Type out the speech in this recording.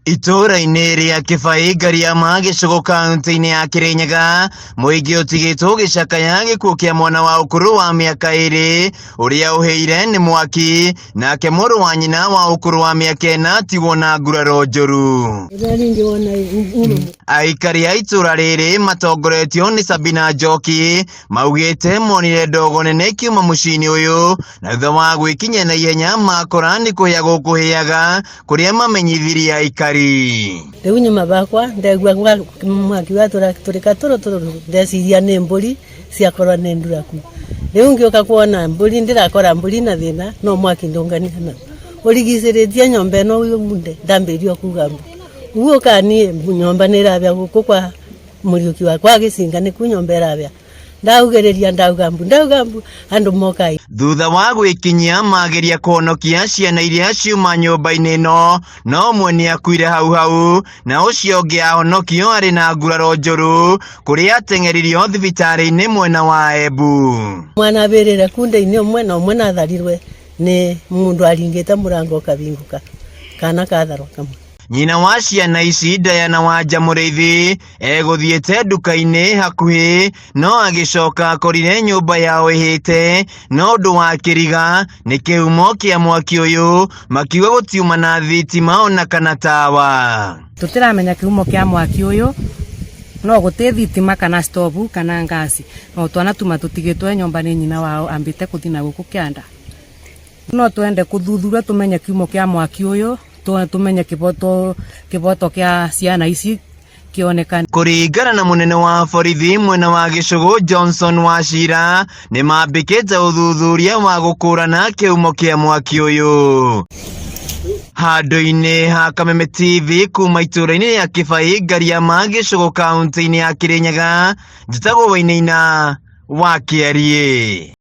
Itũra-inĩ rĩa Kĩbaĩ Ngariama gĩcigo kaunti-inĩ ya Kĩrĩnyaga, mũingĩ ũtigĩtwo gĩcakaya gĩkuũ kĩa mwana wa ũkũrũ wa mĩaka 2 ũrĩa ũhĩire nĩ mwaki, nake mũrũ wa nyina wa ũkũrũ wa mĩaka 4 atigwo na nguraro njũru. Aikari a itũra rĩrĩ matongoretio nĩ Sabina Njoki maugĩte monire ndogo nene kiuma mũciĩ-inĩ ũyũ, na thutha wa gwĩkinyia na ihenya makora nĩ kũhĩa gũkũhĩaga kũrĩa mamenyithirie aikari. Rĩu nyuma bakwa ndegua mwaki watũrĩka tũrũ ndeciria nĩ mbũri ciakorwo nĩ nduraku. Rĩu ngĩũka kuona mbũri ndĩrakora mbũri na thĩna no mwaki ndũnganire na ũrigicĩrĩtie nyomba ĩno wunde ndambĩrio kuga mbu guoka niĩ nyomba nĩ ĩrabĩa gũkũ kwa mũriũki wakwa gĩcinga nĩku nyomba ĩrabĩa. Ndaugereria ndauga mbu andũ mokai. Thutha wa gwĩkinyia mageria kũhonokia ciana iria ciuma nyũmba-inĩ ĩno, no ũmwe nĩ akuire hau na ũcio ũngĩ ahonokio arĩ na nguraro njũru kũrĩa ateng'eririo thibitarĩ-inĩ mwena wa Embu. Mwana abĩrĩre kunde-inĩ ũmwe na ũmwe natharirwe nĩ mũndũ aringĩte mũrango ũkabingũka kana katharwo kamwe. Nyina wa ciana ici Diana Wanja Mũrĩithi egũthiĩte nduka-inĩ hakuhĩ no agĩcoka akorire nyũmba yao ĩhĩte, no ũndũ wa kĩriga nĩ kĩhumo kĩa mwaki ũyũ, makiuga gũtiuma na thitima ona kana tawa. Tũtiramenya kĩhumo kĩa mwaki ũyũ, no gũtĩ thitima kana stovu kana ngasi, no twana tuma tũtigĩtwo nyũmba nĩ nyina wao ambĩte kũthi na gũkũ kĩanda. No twende kũthuthura tũmenye kĩhumo kĩa mwaki ũyũ, tumenye kiboto kĩa ciana ici kĩonekana. Kũringana na mũnene wa borithi mwena wa Gĩcũgũ Johnson Wachira, nĩ mambĩkĩte ũthuthuria wa gũkũrana kĩhumo kĩa mwaki ũyũ. Handũ-inĩ ha Kameme TV kuma itũra-inĩ rĩa Kĩbaĩ Ngariama Gĩcũgũ kaunti-inĩ ya Kĩrĩnyaga, njĩtagwo Wainaina wa Kĩarie.